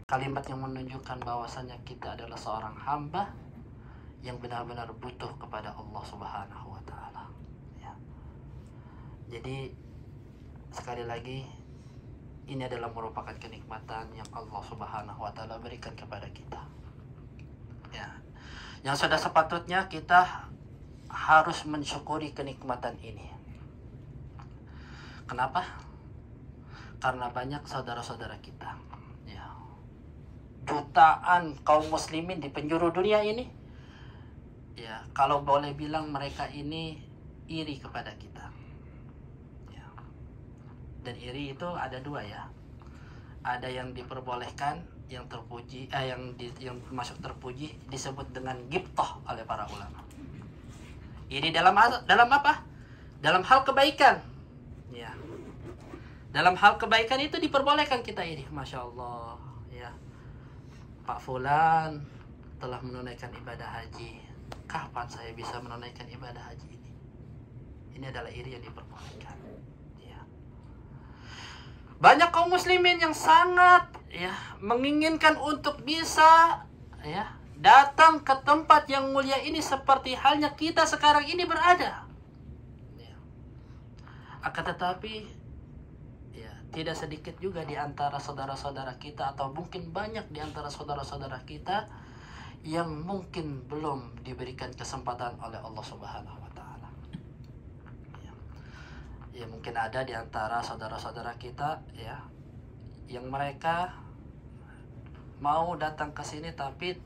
kalimat yang menunjukkan bahwasannya kita adalah seorang hamba yang benar-benar butuh kepada Allah Subhanahu wa taala. Ya. Jadi sekali lagi ini adalah merupakan kenikmatan yang Allah Subhanahu wa taala berikan kepada kita. Ya. Yang sudah sepatutnya kita harus mensyukuri kenikmatan ini. Kenapa? Karena banyak saudara-saudara kita, ya, jutaan kaum muslimin di penjuru dunia ini, ya, kalau boleh bilang mereka ini iri kepada kita, ya. Dan iri itu ada dua, ya. Ada yang diperbolehkan, yang terpuji, yang masuk terpuji disebut dengan ghibtah oleh para ulama. Iri dalam apa? Dalam hal kebaikan, ya. Dalam hal kebaikan itu diperbolehkan kita iri. Masya Allah, ya, Pak Fulan telah menunaikan ibadah haji. Kapan saya bisa menunaikan ibadah haji ini? Ini adalah iri yang diperbolehkan, ya. Banyak kaum muslimin yang sangat, ya, menginginkan untuk bisa, ya, datang ke tempat yang mulia ini seperti halnya kita sekarang ini berada, ya. Akan tetapi, ya, tidak sedikit juga di antara saudara-saudara kita, atau mungkin banyak di antara saudara-saudara kita yang mungkin belum diberikan kesempatan oleh Allah Subhanahu wa taala. Ya. Ya, mungkin ada di antara saudara-saudara kita, ya, yang mereka mau datang ke sini tapi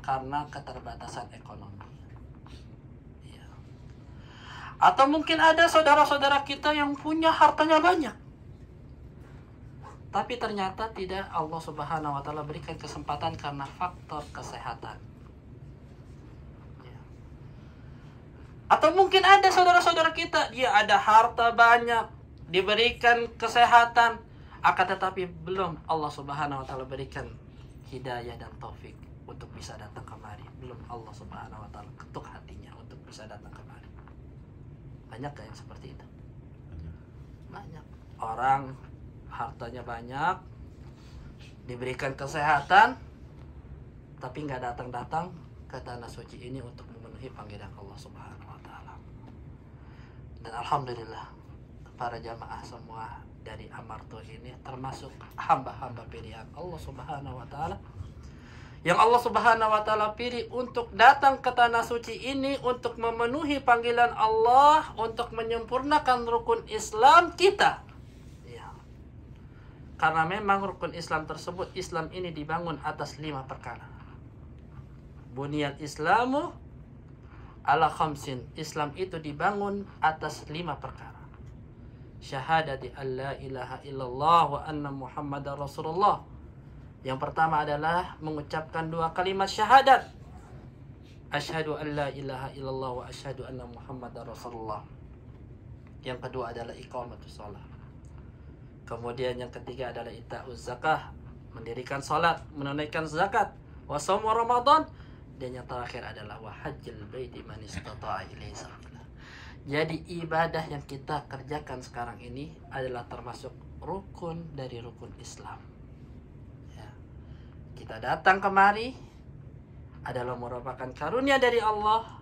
karena keterbatasan ekonomi. Ya. Atau mungkin ada saudara-saudara kita yang punya hartanya banyak, tapi ternyata tidak Allah Subhanahu wa taala berikan kesempatan karena faktor kesehatan. Ya. Atau mungkin ada saudara-saudara kita, dia ada harta banyak, diberikan kesehatan, akan tetapi belum Allah Subhanahu wa taala berikan hidayah dan taufik untuk bisa datang kemari. Belum Allah Subhanahu wa taala ketuk hatinya untuk bisa datang kemari. Banyak gak yang seperti itu? Banyak. Orang hartanya banyak, diberikan kesehatan, tapi nggak datang-datang ke tanah suci ini untuk memenuhi panggilan Allah Subhanahu wa taala. Dan alhamdulillah, para jamaah semua dari Amarto ini termasuk hamba-hamba pilihan Allah Subhanahu wa taala, yang Allah Subhanahu wa taala pilih untuk datang ke tanah suci ini untuk memenuhi panggilan Allah, untuk menyempurnakan rukun Islam kita. Karena memang rukun Islam tersebut, Islam ini dibangun atas 5 perkara. Bunyal Islamu ala khamsin. Islam itu dibangun atas 5 perkara. Syahadati an la ilaha illallah wa anna muhammadar rasulullah. Yang pertama adalah mengucapkan 2 kalimat syahadat. Asyhadu an la ilaha illallah wa asyhadu anna muhammadar rasulullah. Yang kedua adalah iqamatus shalah. Kemudian yang ketiga adalah ita'uz zakah, mendirikan salat, menunaikan zakat, wa shaum Ramadan, dan yang terakhir adalah wa hajjil baiti man istata'a ilaihi sabila. Jadi ibadah yang kita kerjakan sekarang ini adalah termasuk rukun dari rukun Islam. Ya. Kita datang kemari adalah merupakan karunia dari Allah,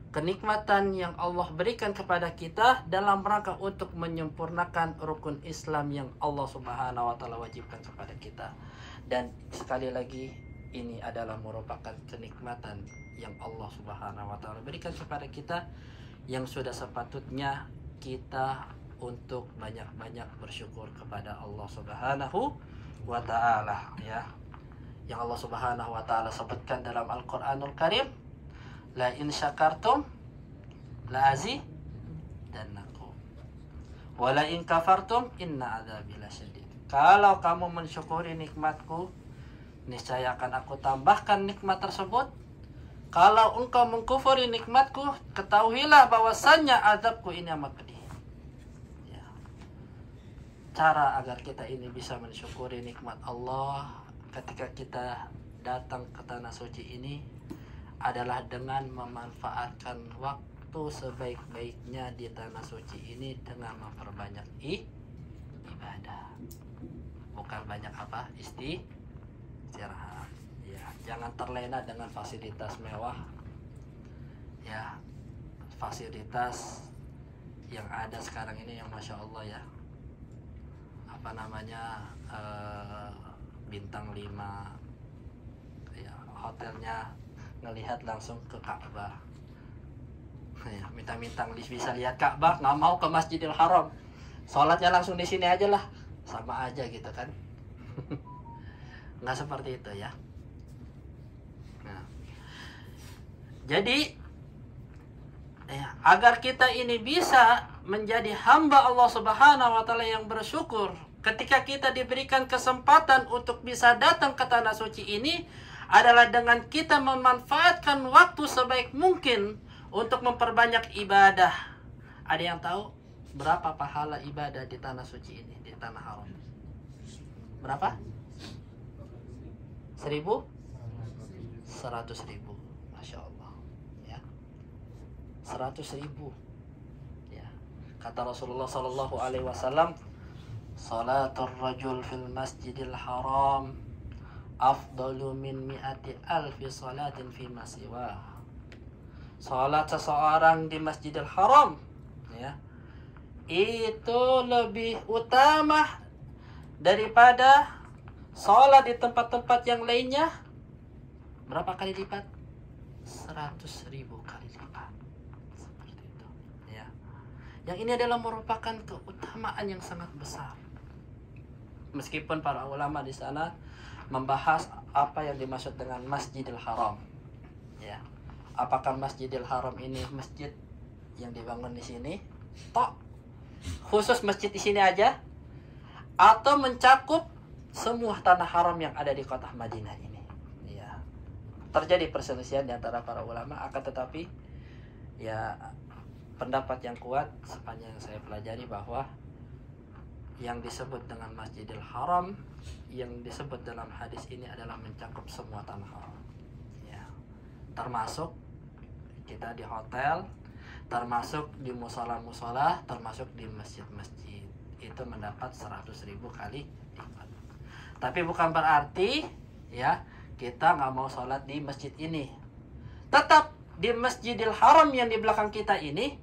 kenikmatan yang Allah berikan kepada kita dalam rangka untuk menyempurnakan rukun Islam yang Allah Subhanahu wa taala wajibkan kepada kita. Dan sekali lagi, ini adalah merupakan kenikmatan yang Allah Subhanahu wa taala berikan kepada kita, yang sudah sepatutnya kita untuk banyak-banyak bersyukur kepada Allah Subhanahu wa taala, ya. Yang Allah Subhanahu wa taala sebutkan dalam Al-Qur'anul Karim, la in syakartum la azidannakum wa la in kafartum inna adzabi lasyadid. Kalau kamu mensyukuri nikmatku, niscaya akan aku tambahkan nikmat tersebut. Kalau engkau mengkufuri nikmatku, ketahuilah bahwasannya azabku ini amat pedih. Ya. Cara agar kita ini bisa mensyukuri nikmat Allah ketika kita datang ke tanah suci ini adalah dengan memanfaatkan waktu sebaik-baiknya di tanah suci ini dengan memperbanyak ibadah. Bukan banyak apa? istirahat. Ya, jangan terlena dengan fasilitas mewah. Ya, fasilitas yang ada sekarang ini yang masya Allah ya, apa namanya, bintang 5 ya, hotelnya ngelihat langsung ke Ka'bah ya, minta-minta bisa lihat Ka'bah, nggak mau ke Masjidil Haram, sholatnya langsung di sini aja lah, sama aja gitu kan. Nggak seperti itu ya. Nah, jadi ya, agar kita ini bisa menjadi hamba Allah Subhanahu wa taala yang bersyukur ketika kita diberikan kesempatan untuk bisa datang ke tanah suci ini adalah dengan kita memanfaatkan waktu sebaik mungkin untuk memperbanyak ibadah. Ada yang tahu berapa pahala ibadah di tanah suci ini, di tanah haram? Berapa? 100.000? Masya Allah ya, 100.000 ya. Kata Rasulullah Sallallahu Alaihi Wasallam, salatul rajul fil masjidil haram afdalu min mi'ati alfi salatin fi masiwa. Salat seseorang di Masjidil Haram ya, itu lebih utama daripada salat di tempat-tempat yang lainnya. Berapa kali lipat? 100.000 kali lipat. Seperti itu ya. Yang ini adalah merupakan keutamaan yang sangat besar. Meskipun para ulama di sana membahas apa yang dimaksud dengan Masjidil Haram ya. Apakah Masjidil Haram ini masjid yang dibangun di sini tok, khusus masjid di sini aja, atau mencakup semua tanah haram yang ada di kota Madinah ini ya. Terjadi perselisihan di antara para ulama, akan tetapi ya pendapat yang kuat sepanjang saya pelajari bahwa yang disebut dengan Masjidil Haram yang disebut dalam hadis ini adalah mencakup semua tanah haram ya, termasuk kita di hotel, termasuk di musola-musola, termasuk di masjid-masjid, itu mendapat 100.000 kali lipat. Tapi bukan berarti ya kita nggak mau sholat di masjid ini. Tetap di Masjidil Haram yang di belakang kita ini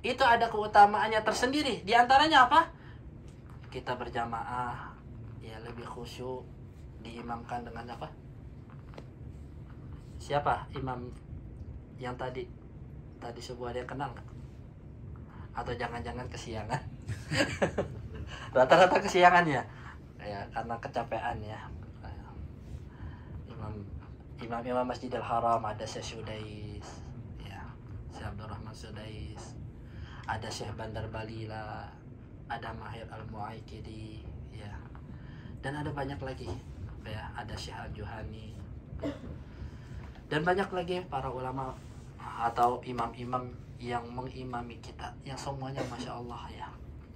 itu ada keutamaannya tersendiri. Di antaranya apa? Kita berjamaah ya, lebih khusyuk, diimamkan dengan apa? Siapa imam yang tadi subuh, ada yang kenal nggak? Atau jangan-jangan kesiangan? Rata-rata kesiangan ya, karena kecapean ya. Imam Masjidil Haram ada Syekh Sudais ya, Syekh Abdurrahman Sudais, ada Syekh Bandar Balila, ada Mahir Al-Mu'aikidi ya, dan ada banyak lagi ya, ada Syekh Al-Juhani dan banyak lagi para ulama atau imam-imam yang mengimami kita, yang semuanya masya Allah ya,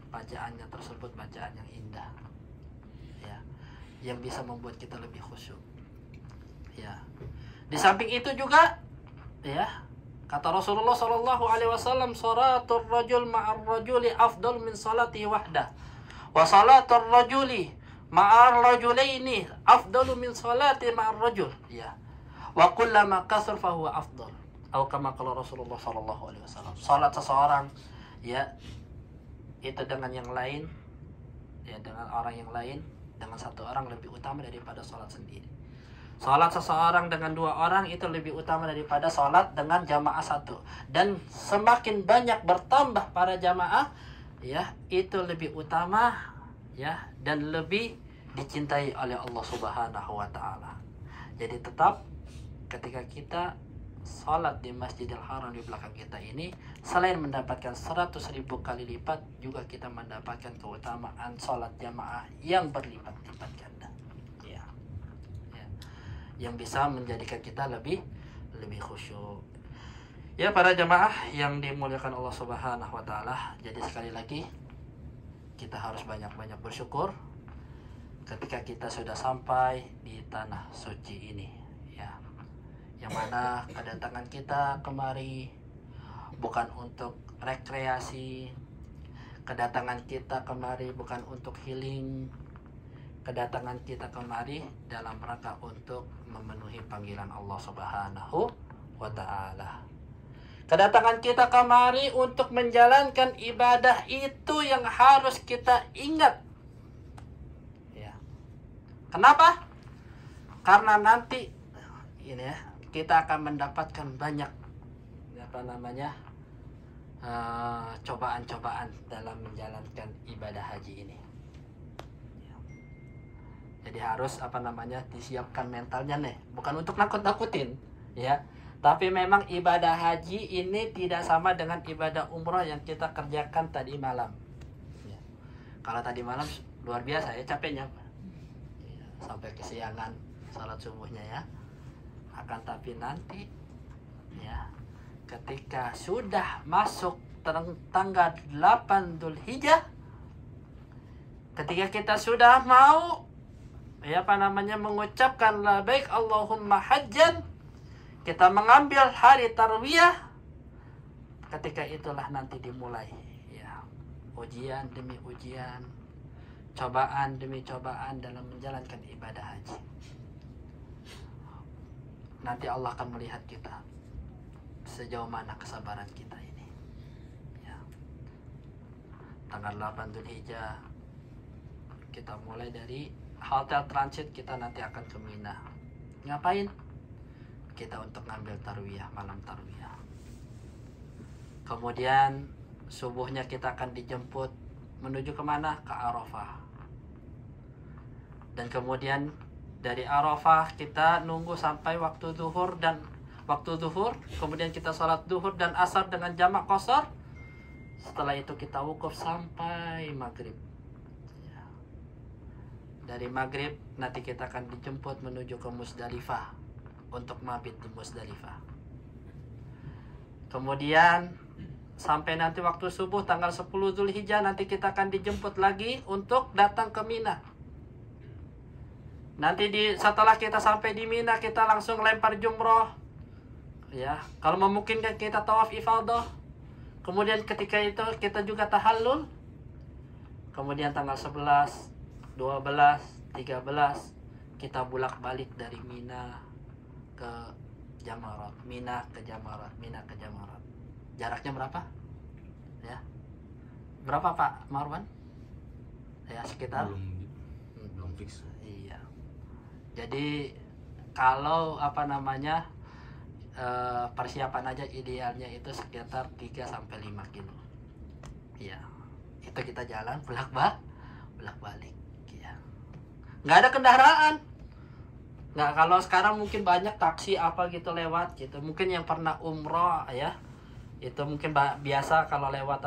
bacaannya tersebut bacaan yang indah ya, yang bisa membuat kita lebih khusyuk ya. Di samping itu juga ya, kata Rasulullah Sallallahu Alaihi Wasallam, salatul rajul ma'ar rajuli afdal min salati wahdah, wa salatul rajuli ma'ar rajulaini afdalu min salati ma'ar rajul ya, wa kullama kasar fahuwa afdal, atau kama qala Rasulullah Sallallahu Alaihi Wasallam. Salat seseorang ya itu dengan yang lain ya, dengan orang yang lain, dengan satu orang lebih utama daripada salat sendiri. Salat seseorang dengan 2 orang itu lebih utama daripada salat dengan jamaah 1. Dan semakin banyak bertambah para jamaah ya, itu lebih utama ya, dan lebih dicintai oleh Allah Subhanahu wa taala. Jadi tetap ketika kita salat di Masjidil Haram di belakang kita ini, selain mendapatkan 100.000 kali lipat, juga kita mendapatkan keutamaan salat jamaah yang berlipat-lipat ganda ya, yang bisa menjadikan kita lebih khusyuk ya, para jamaah yang dimuliakan Allah Subhanahu wa taala. Jadi sekali lagi kita harus banyak-banyak bersyukur ketika kita sudah sampai di tanah suci ini ya, yang mana kedatangan kita kemari bukan untuk rekreasi, kedatangan kita kemari bukan untuk healing, kedatangan kita kemari dalam rangka untuk memenuhi panggilan Allah Subhanahu wa ta'ala. Kedatangan kita kemari untuk menjalankan ibadah itu yang harus kita ingat. Ya. Kenapa? Karena nanti ini ya, kita akan mendapatkan banyak cobaan-cobaan dalam menjalankan ibadah haji ini. Jadi harus disiapkan mentalnya nih, bukan untuk nakut-nakutin ya. Tapi memang ibadah haji ini tidak sama dengan ibadah umrah yang kita kerjakan tadi malam. Ya. Kalau tadi malam luar biasa ya capeknya, ya, sampai kesiangan salat subuhnya ya. Akan tapi nanti ya ketika sudah masuk tanggal 8 Dzulhijjah, ketika kita sudah mau mengucapkan labbaik Allahumma hajjan, kita mengambil hari tarwiyah, ketika itulah nanti dimulai ya ujian demi ujian, cobaan demi cobaan dalam menjalankan ibadah haji. Nanti Allah akan melihat kita sejauh mana kesabaran kita ini ya. Tanggal 8 Dzulhijjah kita mulai dari hotel transit, kita nanti akan ke Mina. Ngapain? Kita untuk ngambil tarwiyah, malam tarwiyah. Kemudian subuhnya kita akan dijemput menuju kemana? Ke Arafah. Dan kemudian dari Arafah kita nunggu sampai waktu zuhur, kemudian kita sholat zuhur dan asar dengan jamak qashar. Setelah itu kita wukuf sampai maghrib. Dari maghrib nanti kita akan dijemput menuju ke Musdalifah untuk mabit di Musdalifah. Kemudian sampai nanti waktu subuh tanggal 10 Dzulhijjah nanti kita akan dijemput lagi untuk datang ke Mina. Nanti setelah kita sampai di Mina kita langsung lempar jumroh. Ya, kalau memungkinkan kita tawaf ifadah. Kemudian ketika itu kita juga tahallul. Kemudian tanggal 11, 12, 13 kita bolak-balik dari Mina ke Jamarat, Mina ke Jamarat, Mina ke Jamarat. Jaraknya berapa? Ya. Berapa Pak Marwan? Ya sekitar belum fix. Iya. Jadi kalau persiapan aja idealnya itu sekitar 3 sampai 5 kilo. Iya. Itu kita jalan bolak-balik. Nggak ada kendaraan. Nggak, kalau sekarang mungkin banyak taksi apa gitu lewat gitu. Mungkin yang pernah umroh ya, itu mungkin biasa kalau lewat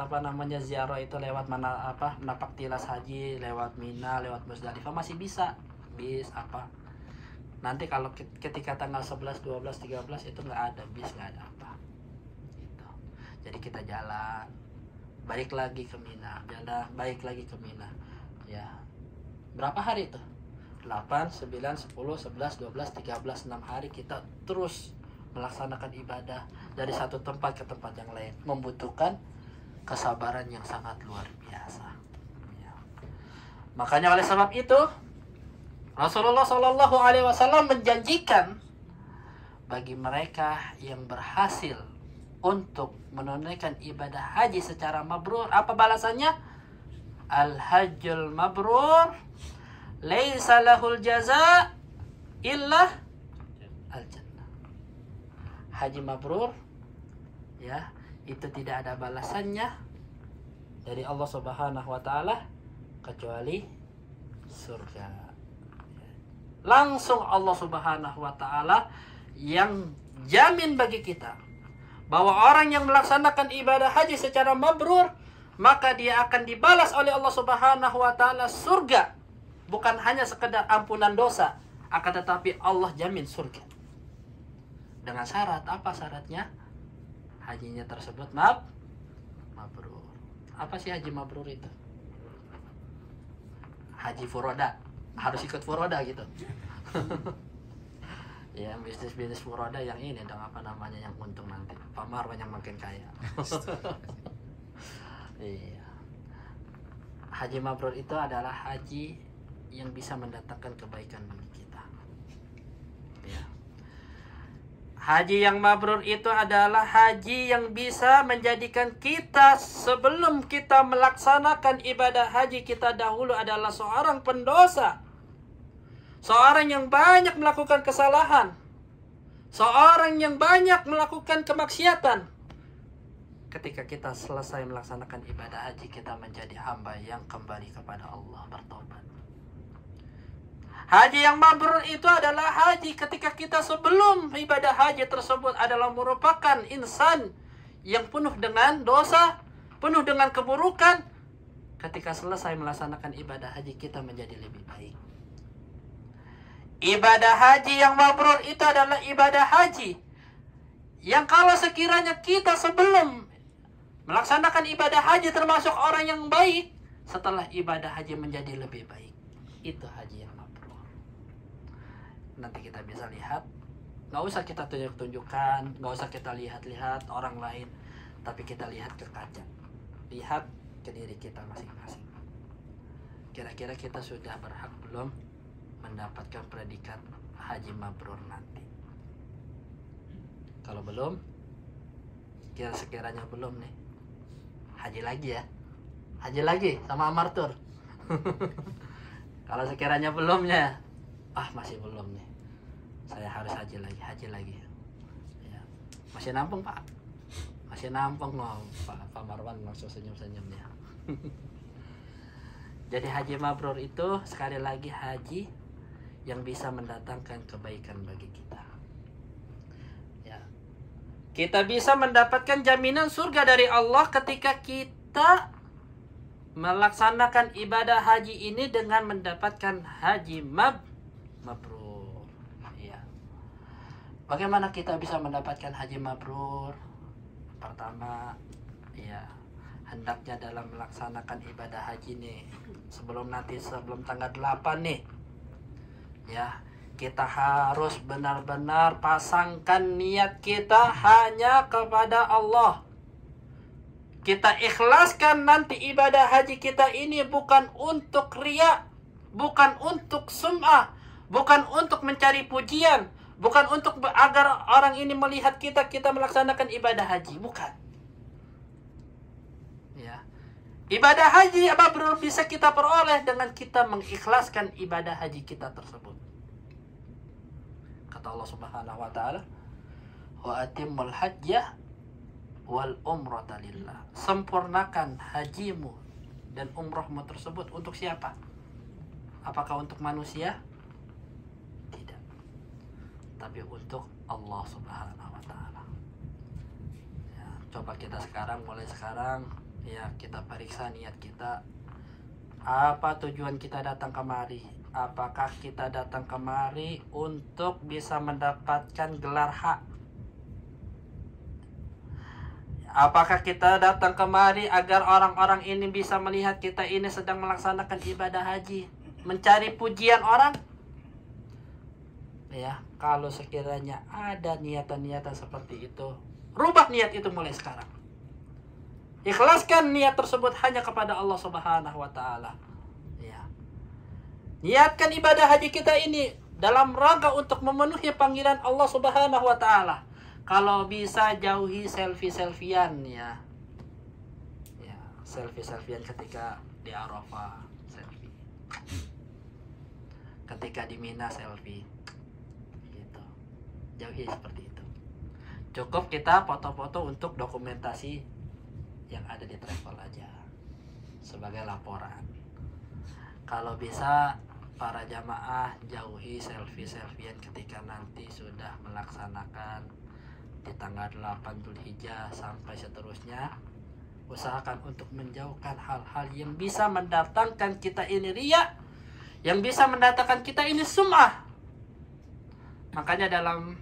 ziarah itu lewat napak tilas haji, lewat Mina, lewat Musdalifah masih bisa bis apa. Nanti kalau ketika tanggal 11, 12, 13 itu nggak ada bis, nggak ada apa gitu. Jadi kita jalan balik lagi ke Mina, ya. Berapa hari itu? 8, 9, 10, 11, 12, 13, 6 hari kita terus melaksanakan ibadah dari satu tempat ke tempat yang lain, membutuhkan kesabaran yang sangat luar biasa ya. Makanya oleh sebab itu Rasulullah SAW menjanjikan bagi mereka yang berhasil untuk menunaikan ibadah haji secara mabrur, apa balasannya? Al-hajjul mabrur laisa lahul jaza illa al-jannah. Haji mabrur ya, itu tidak ada balasannya dari Allah Subhanahu wa taala kecuali surga. Langsung Allah Subhanahu wa taala yang jamin bagi kita bahwa orang yang melaksanakan ibadah haji secara mabrur maka dia akan dibalas oleh Allah Subhanahu wa taala surga. Bukan hanya sekedar ampunan dosa, akan tetapi Allah jamin surga. Dengan syarat, apa syaratnya? Hajinya tersebut mabrur. Apa sih haji mabrur itu? Haji furoda. Harus ikut furoda gitu. Ya, bisnis furoda yang ini dong, yang untung nanti. Pak Marwan yang makin kaya. Iya. Haji mabrur itu adalah haji yang bisa mendatangkan kebaikan bagi kita. Ya. Haji yang mabrur itu adalah haji yang bisa menjadikan kita sebelum kita melaksanakan ibadah haji kita dahulu adalah seorang pendosa. Seorang yang banyak melakukan kesalahan. Seorang yang banyak melakukan kemaksiatan. Ketika kita selesai melaksanakan ibadah haji, kita menjadi hamba yang kembali kepada Allah, bertobat. Haji yang mabrur itu adalah haji ketika kita sebelum ibadah haji tersebut adalah merupakan insan yang penuh dengan dosa, penuh dengan keburukan. Ketika selesai melaksanakan ibadah haji, kita menjadi lebih baik. Ibadah haji yang mabrur itu adalah ibadah haji yang kalau sekiranya kita sebelum melaksanakan ibadah haji termasuk orang yang baik, setelah ibadah haji menjadi lebih baik. Itu haji yang mabrur. Nanti kita bisa lihat, nggak usah kita tunjuk-tunjukkan, nggak usah kita lihat-lihat orang lain, tapi kita lihat ke kaca, lihat ke diri kita masing-masing. Kira-kira kita sudah berhak belum mendapatkan predikat haji mabrur nanti? Kalau belum, sekiranya belum nih, haji lagi ya, haji lagi sama amartur. Kalau sekiranya belumnya, masih belum nih, saya harus haji lagi. Ya. Masih nampung Pak, masih nampung loh Pak Marwan, langsung senyum-senyumnya. Jadi haji mabrur itu sekali lagi haji yang bisa mendatangkan kebaikan bagi kita. Ya. Kita bisa mendapatkan jaminan surga dari Allah ketika kita melaksanakan ibadah haji ini dengan mendapatkan haji mabrur. Ya. Bagaimana kita bisa mendapatkan haji mabrur? Pertama, ya, hendaknya dalam melaksanakan ibadah haji nih, sebelum tanggal 8 nih, ya, kita harus benar-benar pasangkan niat kita hanya kepada Allah. Kita ikhlaskan nanti ibadah haji kita ini bukan untuk riya, bukan untuk sum'ah, bukan untuk mencari pujian, bukan untuk agar orang ini melihat kita melaksanakan ibadah haji, bukan. Ya. Ibadah haji mabrur bisa kita peroleh dengan kita mengikhlaskan ibadah haji kita tersebut. Kata Allah Subhanahu wa taala, "Wa atimmul hajjah wal umrata lillah." Sempurnakan hajimu dan umrahmu tersebut untuk siapa? Apakah untuk manusia? Tidak. Tapi untuk Allah Subhanahu wa taala. Ya, coba kita mulai sekarang ya, kita periksa niat kita. Apa tujuan kita datang kemari? Apakah kita datang kemari untuk bisa mendapatkan gelar hak? Apakah kita datang kemari agar orang-orang ini bisa melihat kita ini sedang melaksanakan ibadah haji, mencari pujian orang? Ya, kalau sekiranya ada niatan-niatan seperti itu, rubah niat itu mulai sekarang. Ikhlaskan niat tersebut hanya kepada Allah Subhanahu wa taala. Ya. Niatkan ibadah haji kita ini dalam rangka untuk memenuhi panggilan Allah Subhanahu wa taala. Kalau bisa jauhi selfie-selfian ya. Ya, selfie-selfian ketika di Arafah, selfie. Ketika di Mina, selfie. Gitu. Jauhi seperti itu. Cukup kita foto-foto untuk dokumentasi yang ada di travel aja sebagai laporan. Kalau bisa para jamaah jauhi selfie-selfian ketika nanti sudah melaksanakan di tanggal 8 Dzulhijjah sampai seterusnya. Usahakan untuk menjauhkan hal-hal yang bisa mendatangkan kita ini riya, yang bisa mendatangkan kita ini sum'ah. Makanya dalam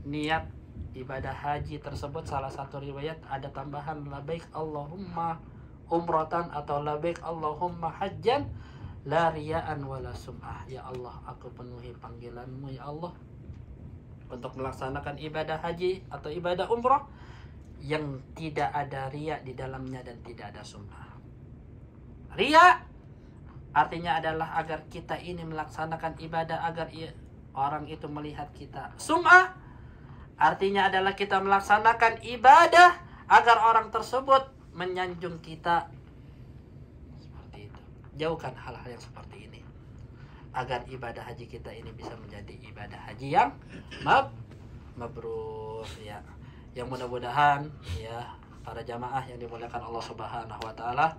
niat ibadah haji tersebut salah satu riwayat ada tambahan labaik Allahumma umratan atau labaik Allahumma hajjan la riya'an wala sum'ah. Ya Allah, aku penuhi panggilanmu ya Allah untuk melaksanakan ibadah haji atau ibadah umrah yang tidak ada riya di dalamnya dan tidak ada sum'ah. Riya artinya adalah agar kita ini melaksanakan ibadah agar orang itu melihat kita. Sum'ah artinya adalah kita melaksanakan ibadah agar orang tersebut menyanjung kita. Seperti itu. Jauhkan hal-hal yang seperti ini agar ibadah haji kita ini bisa menjadi ibadah haji yang mabrur ya. Yang mudah-mudahan ya para jamaah yang dimuliakan Allah Subhanahu wa taala,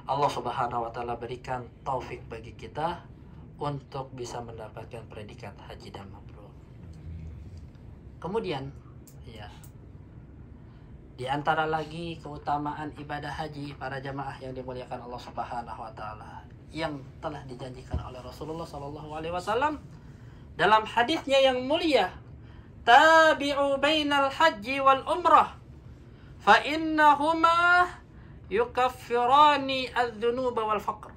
Allah Subhanahu wa taala berikan taufik bagi kita untuk bisa mendapatkan predikat haji dan mabrur. Kemudian ya, di antara lagi keutamaan ibadah haji para jamaah yang dimuliakan Allah Subhanahu wa taala yang telah dijanjikan oleh Rasulullah sallallahu alaihi wasallam dalam hadisnya yang mulia, tabi'u bainal haji wal umrah fa innahuma yukaffirani adz-dzunuba wal faqr.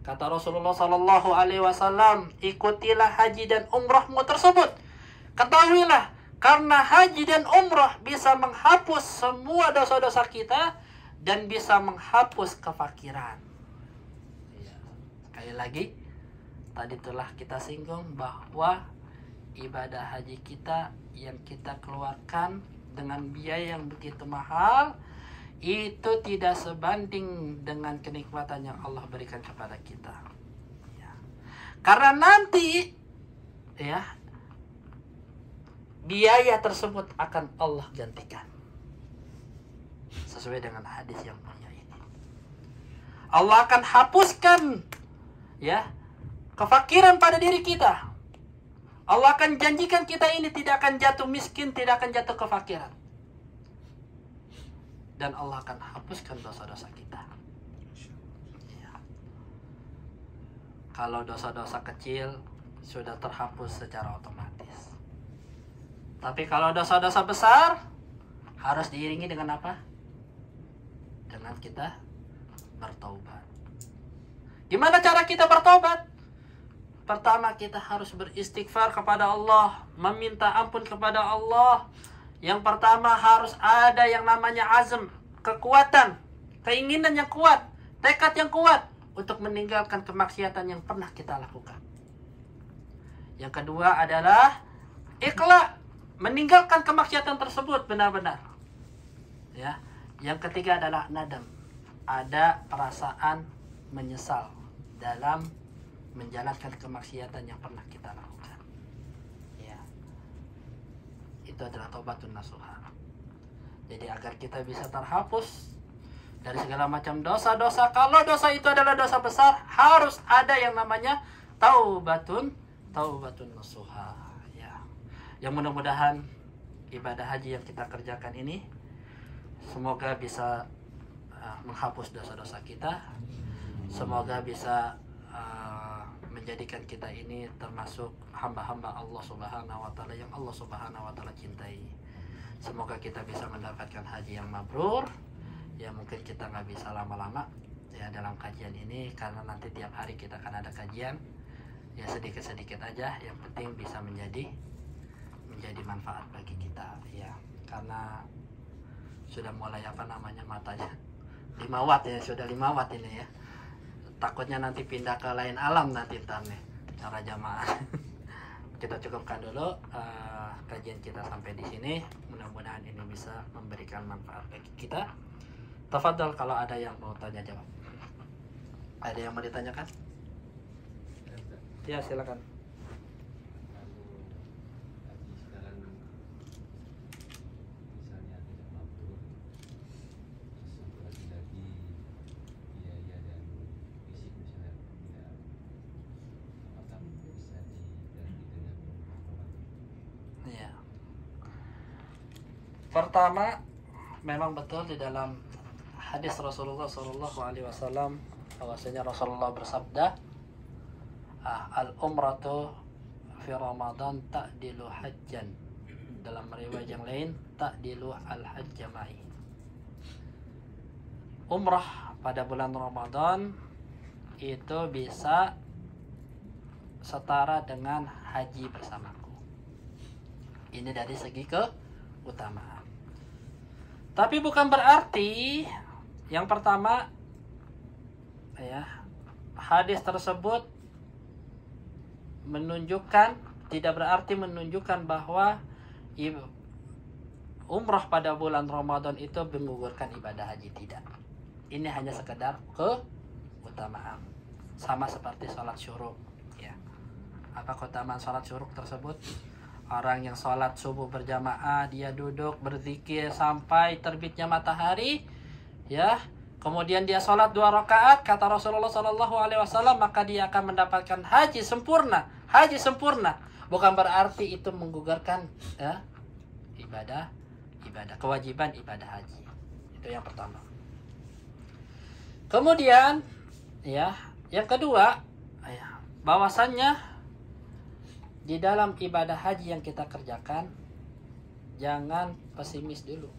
Kata Rasulullah sallallahu alaihi wasallam, ikutilah haji dan umrahmu tersebut. Ketahuilah, karena haji dan umrah bisa menghapus semua dosa-dosa kita dan bisa menghapus kefakiran. Ya. Sekali lagi, tadi telah kita singgung bahwa ibadah haji kita yang kita keluarkan dengan biaya yang begitu mahal itu tidak sebanding dengan kenikmatan yang Allah berikan kepada kita. Ya. Karena nanti ya biaya tersebut akan Allah gantikan sesuai dengan hadis yang mulia ini. Allah akan hapuskan ya kefakiran pada diri kita. Allah akan janjikan kita ini tidak akan jatuh miskin, tidak akan jatuh kefakiran. Dan Allah akan hapuskan dosa-dosa kita. Ya. Kalau dosa-dosa kecil sudah terhapus secara otomatis. Tapi kalau dosa-dosa besar harus diiringi dengan apa? Dengan kita bertaubat. Gimana cara kita bertaubat? Pertama, kita harus beristighfar kepada Allah, meminta ampun kepada Allah. Yang pertama harus ada yang namanya azm, kekuatan, keinginan yang kuat, tekad yang kuat untuk meninggalkan kemaksiatan yang pernah kita lakukan. Yang kedua adalah ikhla, meninggalkan kemaksiatan tersebut benar-benar. Ya. Yang ketiga adalah nadam, ada perasaan menyesal dalam menjalankan kemaksiatan yang pernah kita lakukan. Itu adalah taubatun nasuha. Jadi agar kita bisa terhapus dari segala macam dosa-dosa. Kalau dosa itu adalah dosa besar, harus ada yang namanya taubatun nasuha. Ya. Yang mudah-mudahan ibadah haji yang kita kerjakan ini semoga bisa menghapus dosa-dosa kita. Semoga bisa menjadikan kita ini termasuk hamba-hamba Allah Subhanahu wa taala yang Allah Subhanahu wa taala cintai. Semoga kita bisa mendapatkan haji yang mabrur. Ya mungkin kita nggak bisa lama-lama ya dalam kajian ini karena nanti tiap hari kita akan ada kajian. Ya sedikit-sedikit aja, yang penting bisa menjadi manfaat bagi kita ya. Karena sudah mulai matanya 5 watt ya, sudah 5 watt ini ya. Takutnya nanti pindah ke lain alam nanti ntar nih cara jamaah. Kita cukupkan dulu kajian kita sampai di sini. Mudah-mudahan ini bisa memberikan manfaat bagi kita. Tafadhal kalau ada yang mau tanya jawab. Ada yang mau ditanyakan? Ya silakan. Pertama, memang betul di dalam hadis Rasulullah SAW bahwasanya Rasulullah bersabda, al-umratu fi Ramadan ta'dilu hajjan. Dalam riwayat yang lain, ta'dilu al-hajja ma'i. Umrah pada bulan Ramadan itu bisa setara dengan haji bersamaku. Ini dari segi keutamaan. Tapi bukan berarti yang pertama ya hadis tersebut tidak berarti menunjukkan bahwa umrah pada bulan Ramadan itu menggugurkan ibadah haji, tidak. Ini hanya sekedar keutamaan. Sama seperti sholat syuruk, ya. Apa keutamaan sholat syuruk tersebut? Orang yang sholat subuh berjamaah, dia duduk berzikir sampai terbitnya matahari, ya. Kemudian dia sholat 2 rakaat, kata Rasulullah SAW, maka dia akan mendapatkan haji sempurna. Haji sempurna. Bukan berarti itu menggugurkan ya, kewajiban ibadah haji. Itu yang pertama. Kemudian ya, yang kedua, ya, bahwasannya di dalam ibadah haji yang kita kerjakan jangan pesimis dulu.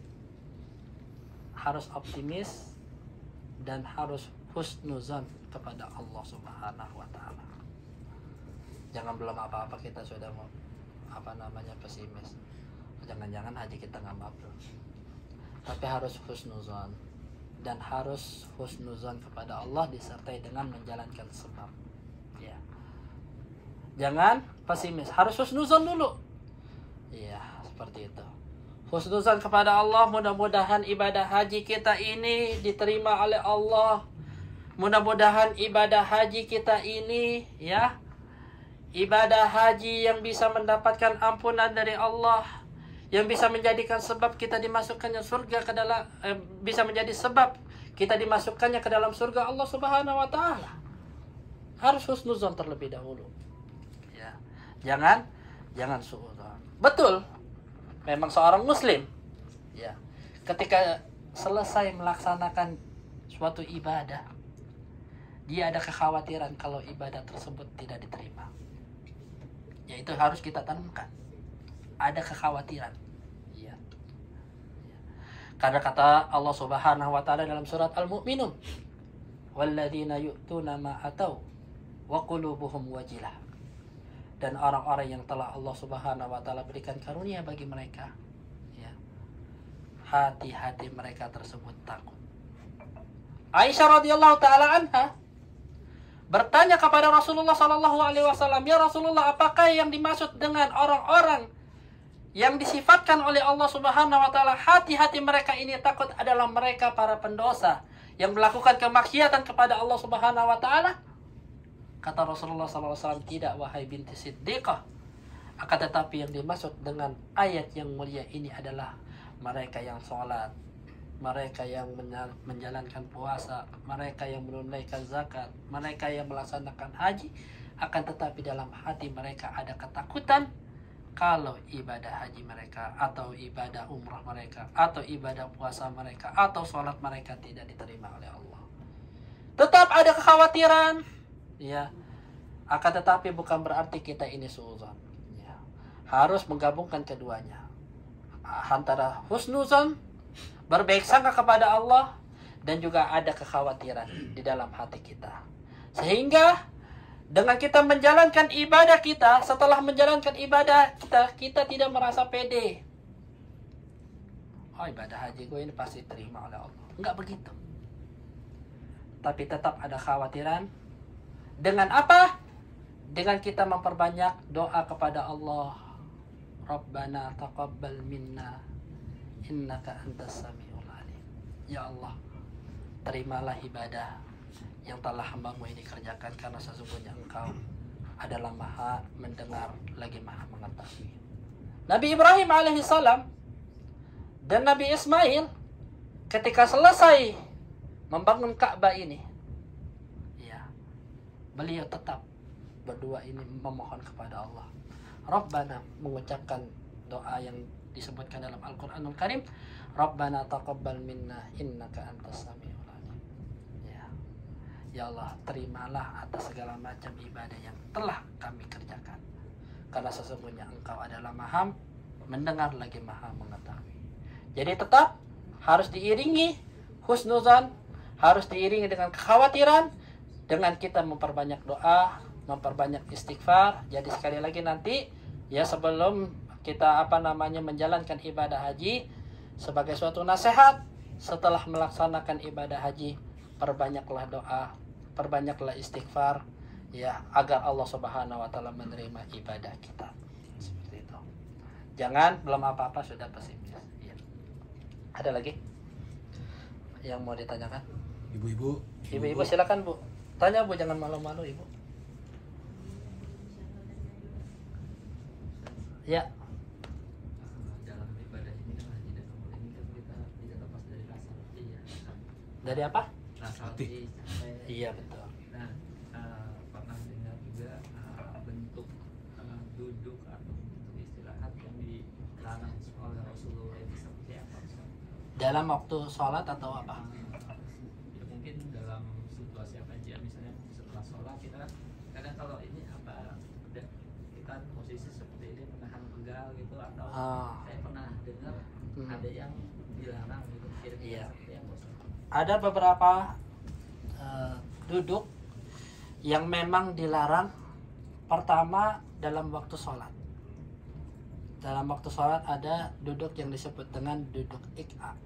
Harus optimis dan harus husnuzan kepada Allah Subhanahu wa taala. Jangan belum apa-apa kita sudah mau pesimis. Jangan-jangan haji kita nggak mabrur. Tapi harus husnuzan, dan harus husnuzan kepada Allah disertai dengan menjalankan sebab. Ya. Jangan pesimis, harus husnuzan dulu. Iya, seperti itu. Husnuzan kepada Allah, mudah-mudahan ibadah haji kita ini diterima oleh Allah. Mudah-mudahan ibadah haji kita ini ya, ibadah haji yang bisa mendapatkan ampunan dari Allah, yang bisa menjadikan sebab kita dimasukkannya surga ke dalam bisa menjadi sebab kita dimasukkannya ke dalam surga Allah Subhanahu wa taala. Harus husnuzan terlebih dahulu. Ya. Jangan suudzon. Betul. Memang seorang muslim ya, ketika selesai melaksanakan suatu ibadah, dia ada kekhawatiran kalau ibadah tersebut tidak diterima. Ya, itu harus kita tanamkan. Ada kekhawatiran. Ya. Ya. Karena kata Allah Subhanahu wa taala dalam surat Al-Mu'minun, "Walladzina yu'tuna ma atau wa qulubuhum wajilah." Dan orang-orang yang telah Allah Subhanahu wa taala berikan karunia bagi mereka, ya, hati-hati mereka tersebut takut. Aisyah radhiyallahu taala anha bertanya kepada Rasulullah sallallahu alaihi wasallam, "Ya Rasulullah, apakah yang dimaksud dengan orang-orang yang disifatkan oleh Allah Subhanahu wa taala hati-hati mereka ini takut adalah mereka para pendosa yang melakukan kemaksiatan kepada Allah Subhanahu wa taala?" Kata Rasulullah SAW, "Tidak, wahai binti Siddiqah. Akan tetapi yang dimaksud dengan ayat yang mulia ini adalah mereka yang sholat, mereka yang menjalankan puasa, mereka yang menunaikan zakat, mereka yang melaksanakan haji. Akan tetapi dalam hati mereka ada ketakutan kalau ibadah haji mereka, atau ibadah umrah mereka, atau ibadah puasa mereka, atau sholat mereka tidak diterima oleh Allah." Tetap ada kekhawatiran. Ya, akan tetapi bukan berarti kita ini suudzon. Ya, harus menggabungkan keduanya, antara husnuzon, berbaik sangka kepada Allah, dan juga ada kekhawatiran di dalam hati kita, sehingga dengan kita menjalankan ibadah kita, setelah menjalankan ibadah kita tidak merasa pede. Oh, ibadah haji gue ini pasti terima oleh Allah. Enggak begitu. Tapi tetap ada kekhawatiran. Dengan apa? Dengan kita memperbanyak doa kepada Allah. Rabbana taqabbal minna innaka antas samiul alim. Ya Allah, terimalah ibadah yang telah hamba-Mu ini kerjakan, karena sesungguhnya Engkau adalah Maha mendengar lagi Maha mengetahui. Nabi Ibrahim alaihissalam dan Nabi Ismail ketika selesai membangun Ka'bah ini, beliau tetap berdua ini memohon kepada Allah. Rabbana, mengucapkan doa yang disebutkan dalam Al-Quranul Karim, Rabbana taqabbal minna innaka antas samiul alim. Ya Allah, terimalah atas segala macam ibadah yang telah kami kerjakan, karena sesungguhnya Engkau adalah Maha mendengar lagi Maha mengetahui. Jadi tetap harus diiringi husnuzan, harus diiringi dengan kekhawatiran, dengan kita memperbanyak doa, memperbanyak istighfar. Jadi sekali lagi nanti ya, sebelum kita menjalankan ibadah haji, sebagai suatu nasihat, setelah melaksanakan ibadah haji, perbanyaklah doa, perbanyaklah istighfar ya, agar Allah Subhanahu wa taala menerima ibadah kita. Seperti itu. Jangan belum apa-apa sudah pesimis. Ya. Ada lagi yang mau ditanyakan? Ibu-ibu. Ibu-ibu silakan Bu. Tanya Bu, jangan malu-malu Ibu. Ya. Dalam ibadah ini kan haji dan umroh ini kan kita tidak lepas dari rasa letih ya. Dari apa? Rasa Letih. letih sampai. Iya betul. Nah, pernah dengar juga bentuk duduk atau bentuk istirahat yang dilarang oleh Rasulullah itu seperti apa? Dalam waktu sholat atau apa? Ya mungkin dalam situasi apa aja, misalnya setelah sholat kita kan kadang kalau ini apa udah kita posisi seperti ini menahan pegal gitu, atau saya pernah dengar ada yang dilarang gitu, kira-kira Iya. seperti apa Ustaz? Ada beberapa duduk yang memang dilarang. Pertama, dalam waktu sholat. Dalam waktu sholat ada duduk yang disebut dengan duduk ik'a.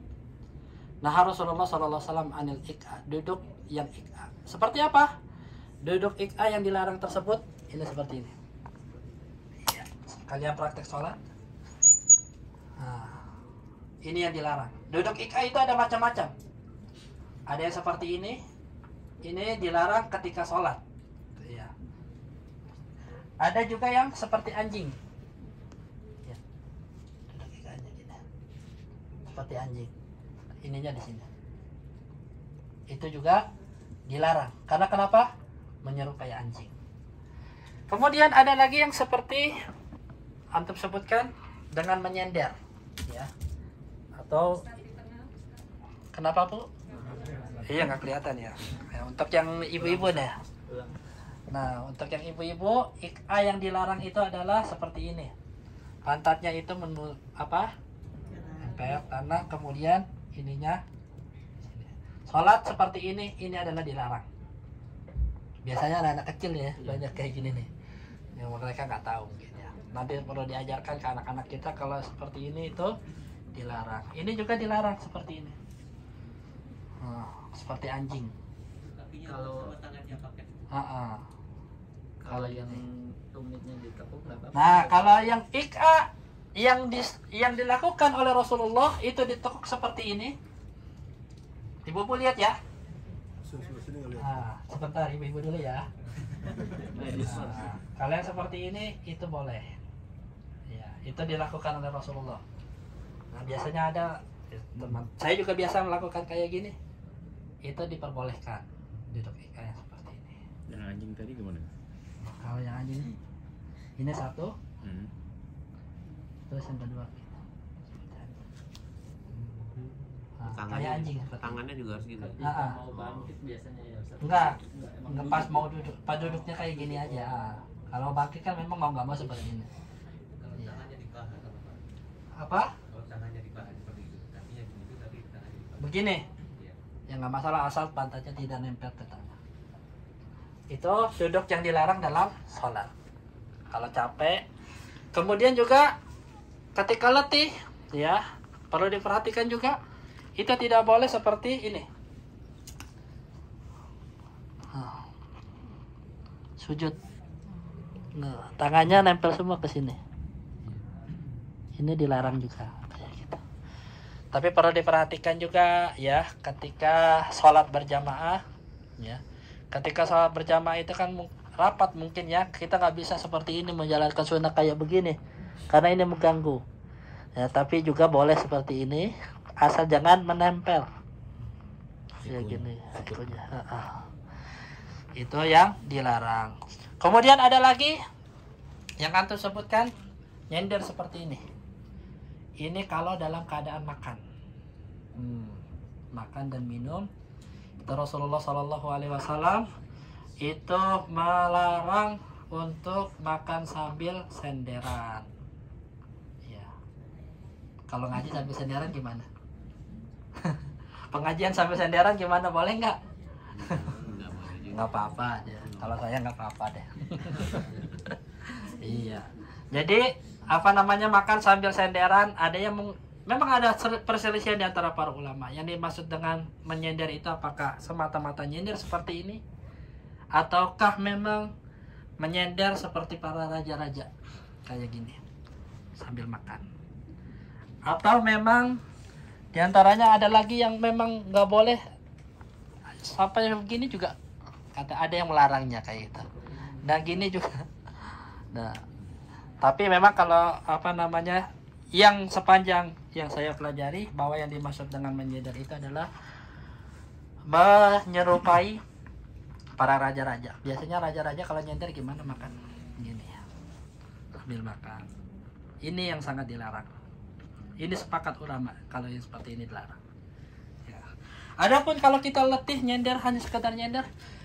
Nah, Rasulullah SAW anil ik'a, duduk yang ik'a. Seperti apa? Duduk ik'a yang dilarang tersebut ini seperti ini. Ya. Kalian praktek sholat. Nah, ini yang dilarang. Duduk ik'a itu ada macam-macam. Ada yang seperti ini. Ini dilarang ketika sholat. Ya. Ada juga yang seperti anjing. Ya. Duduk ika'nya gini. Seperti anjing. Ininya di sini. Itu juga dilarang. Karena kenapa? Menyerupai anjing. Kemudian ada lagi yang seperti antum sebutkan dengan menyender, ya. Atau kenapa Bu? Iya nggak kelihatan ya. Untuk yang ibu-ibu nih. Nah, untuk yang ibu-ibu, ik'a yang dilarang itu adalah seperti ini. Pantatnya itu nempel tanah, kemudian ininya sini. Sholat seperti ini adalah dilarang. Biasanya anak-anak kecil ya, banyak kayak gini nih. Yang mereka nggak tahu mungkin ya. Nanti perlu diajarkan ke anak-anak kita kalau seperti ini itu dilarang. Ini juga dilarang seperti ini. Seperti anjing. Kalau Kalau yang tumitnya ditekuk nggak apa-apa. Nah, kalau yang ik'a yang dilakukan oleh Rasulullah itu ditekuk seperti ini. Ibu-ibu lihat ya. Nah, sebentar ibu-ibu dulu ya. Nah, kalau yang seperti ini itu boleh. Ya, itu dilakukan oleh Rasulullah. Nah, biasanya ada teman. Saya juga biasa melakukan kayak gini. Itu diperbolehkan. Duduk kayak seperti ini. Yang anjing tadi gimana? Kalau yang anjing ini satu. Terus yang kedua. Nah, kayak anjing seperti ini. Tangannya juga harus gitu. Ketika mau bangkit biasanya ya Ustaz. Enggak. Emang Enggak pas mau duduk. Pas duduknya kayak gini aja. Kalau bangkit kan memang mau nggak mau seperti ini. kalau tangannya di paha kalau Pak. Apa? Kalau tangannya di paha seperti itu, kakinya begitu tapi tangannya di paha. Begini. Iya. Ya nggak masalah asal pantatnya tidak nempel ke tanah. Itu duduk yang dilarang dalam sholat. Kalau capek. Kemudian juga ketika letih, ya perlu diperhatikan juga. Itu tidak boleh seperti ini. Sujud. Nah, tangannya nempel semua ke sini. Ini dilarang juga kayak gitu. Tapi perlu diperhatikan juga ya ketika sholat berjamaah, ya. Ketika sholat berjamaah itu kan rapat mungkin ya, kita nggak bisa seperti ini menjalankan sunnah kayak begini, karena ini mengganggu. Ya, tapi juga boleh seperti ini, asal jangan menempel. Ya gini, sikunya. Itu yang dilarang. Kemudian ada lagi yang antum sebutkan, nyender seperti ini. Ini kalau dalam keadaan makan. Makan dan minum. Itu Rasulullah SAW itu melarang untuk makan sambil senderan. Ya. Kalau ngaji sambil senderan gimana? Pengajian sambil senderan gimana? Boleh nggak? Nggak apa-apa aja. Kalau saya nggak apa-apa deh. Iya. Jadi apa namanya makan sambil senderan, ada yang memang ada perselisihan di antara para ulama. Yang dimaksud dengan menyender itu apakah semata-mata nyender seperti ini ataukah memang menyender seperti para raja-raja kayak gini sambil makan, atau memang diantaranya ada lagi yang memang nggak boleh sampai begini juga, ada yang melarangnya kayak gitu. Dan gini juga. Nah, tapi memang kalau apa namanya, yang sepanjang yang saya pelajari bahwa yang dimaksud dengan menyender itu adalah menyerupai para raja-raja. Biasanya raja-raja kalau nyender gimana makan? Gini ya, sambil makan. Ini yang sangat dilarang. Ini sepakat ulama kalau yang seperti ini dilarang. Ya. Adapun kalau kita letih nyender, hanya sekedar nyender,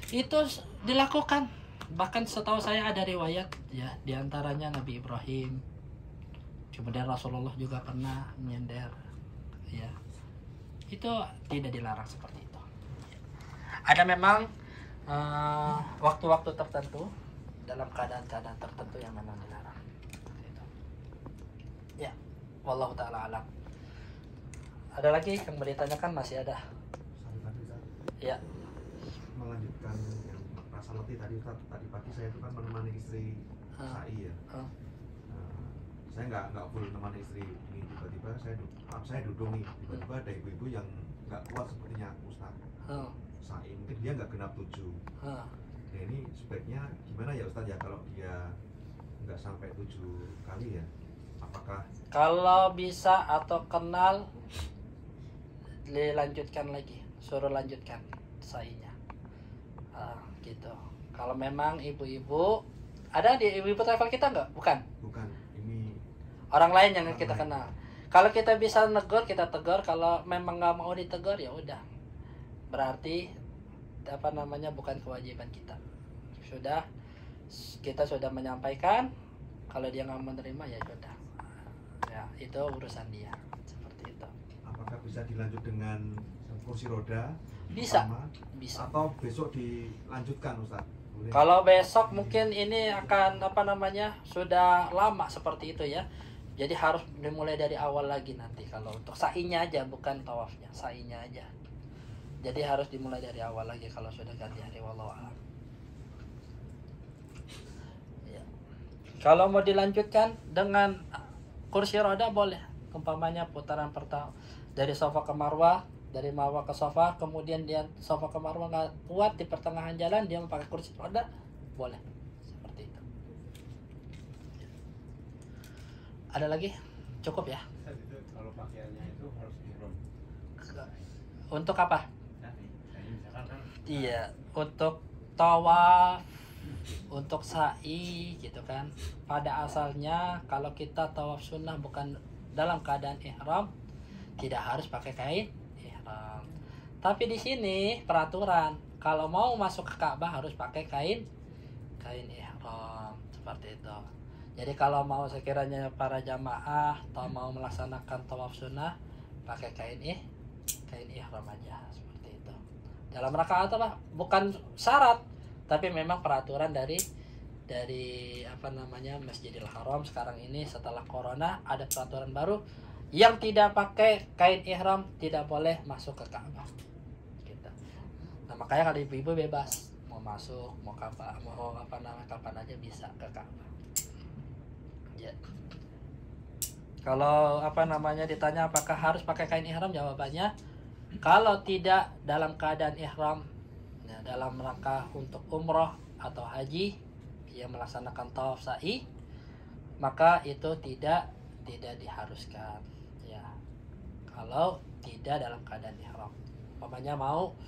itu dilakukan. Bahkan setahu saya ada riwayat ya, diantaranya Nabi Ibrahim, kemudian Rasulullah juga pernah nyender. Ya, itu tidak dilarang seperti itu. Ada memang waktu-waktu tertentu dalam keadaan-keadaan tertentu yang memang dilarang. Itu. Ya, wallahu taala alam. Ada lagi yang mau ditanyakan? Masih ada. Ya. Melanjutkan yang rasa letih tadi Ustaz, tadi pagi saya itu kan menemani istri sa'i ya. Saya nggak full menemani istri ini, tiba-tiba saya duduk nih, tiba-tiba ada ibu-ibu yang nggak kuat sepertinya Ustaz. Sa'i mungkin dia nggak genap 7. Nah ini sebaiknya gimana ya Ustaz ya kalau dia nggak sampai 7 kali ya? Apakah kalau bisa atau kenal dilanjutkan lagi, suruh lanjutkan sa'inya. Gitu. Kalau memang ibu-ibu, ada di ibu-ibu travel kita nggak? Bukan. Ini orang lain yang kita kenal. Kalau kita bisa negur, kita tegur. Kalau memang nggak mau ditegur, ya udah. Berarti apa namanya, bukan kewajiban kita. Kita sudah menyampaikan. Kalau dia nggak menerima, ya sudah. Ya itu urusan dia. Seperti itu. Apakah bisa dilanjut dengan kursi roda? Bisa. Atau besok dilanjutkan Ustaz? Boleh. Kalau besok mungkin ini akan apa namanya, sudah lama seperti itu ya. Jadi harus dimulai dari awal lagi nanti. Kalau untuk sa'inya aja, bukan tawafnya, sa'inya aja. Jadi harus dimulai dari awal lagi kalau sudah ganti hari, wallahu a'lam. Ya. Kalau mau dilanjutkan dengan kursi roda boleh. Umpamanya putaran pertama dari Safa ke Marwah, dari Marwah ke Safa, kemudian dia Safa ke Marwah nggak kuat, di pertengahan jalan dia memakai kursi roda, boleh. Seperti itu. Ada lagi? Cukup ya? Kalau pakaiannya itu harus ihram. Untuk apa? Misalkan kan Iya, untuk tawaf, untuk sa'i gitu kan. Pada asalnya kalau kita tawaf sunnah bukan dalam keadaan ihram, tidak harus pakai kain ihram. Tapi di sini peraturan, kalau mau masuk ke Ka'bah harus pakai kain ihram, seperti itu. Jadi kalau mau sekiranya para jamaah atau mau melaksanakan tawaf sunnah, pakai kain ihram aja, seperti itu. Dalam rakaat apa? Bukan syarat, tapi memang peraturan dari apa namanya, Masjidil Haram sekarang ini setelah corona ada peraturan baru, yang tidak pakai kain ihram tidak boleh masuk ke Ka'bah. Gitu. Nah, makanya kalau ibu-ibu bebas mau masuk, mau apa namanya, kapan aja bisa ke Ka'bah. Ya. Kalau apa namanya ditanya apakah harus pakai kain ihram, jawabannya kalau tidak dalam keadaan ihram, ya, dalam rangka untuk umroh atau haji yang melaksanakan tawaf sa'i, maka itu tidak diharuskan. Ya, kalau tidak dalam keadaan ihram, umpamanya mau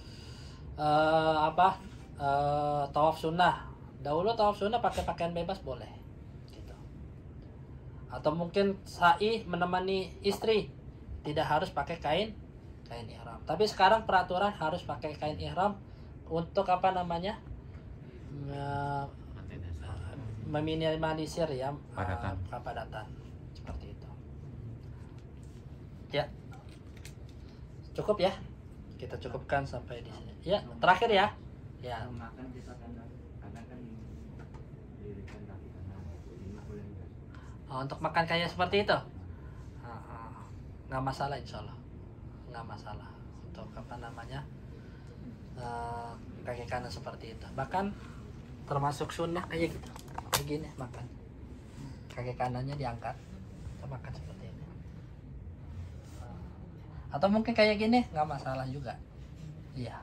tawaf sunnah, dahulu tawaf sunnah pakai pakaian bebas boleh. Atau mungkin sa'i menemani istri, tidak harus pakai kain ihram. Tapi sekarang peraturan harus pakai kain ihram untuk apa namanya, meminimalisir ya kepadatan, seperti itu. Ya, cukup ya, kita cukupkan sampai di sini. Ya, terakhir ya. Ya. Makan kita kadang dirikan kaki kanan, ini boleh enggak? Untuk makan kayak seperti itu nggak masalah, insya Allah nggak masalah untuk apa namanya, kaki kanan seperti itu. Bahkan termasuk sunnah kayak gitu, begini makan, kaki kanannya diangkat, kita makan seperti ini. Atau mungkin kayak gini nggak masalah juga. Iya.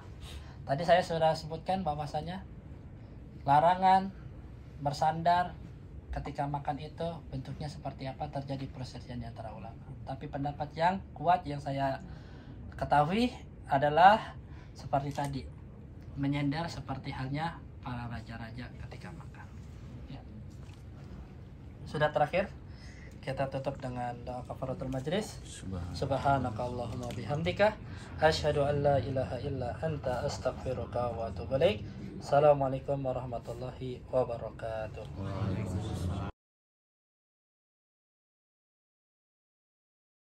Tadi saya sudah sebutkan bahwasanya larangan bersandar ketika makan itu bentuknya seperti apa, terjadi perselisihan di antara ulama. Tapi pendapat yang kuat yang saya ketahui adalah seperti tadi, menyandar seperti halnya para raja-raja ketika makan. Ya. Sudah terakhir, kita tutup dengan doa kafaratul majlis. Subhanakallahumma bihamdika asyhadu an la ilaha illa anta astaghfiruka wa atubu ilaik. Assalamualaikum warahmatullahi wabarakatuh.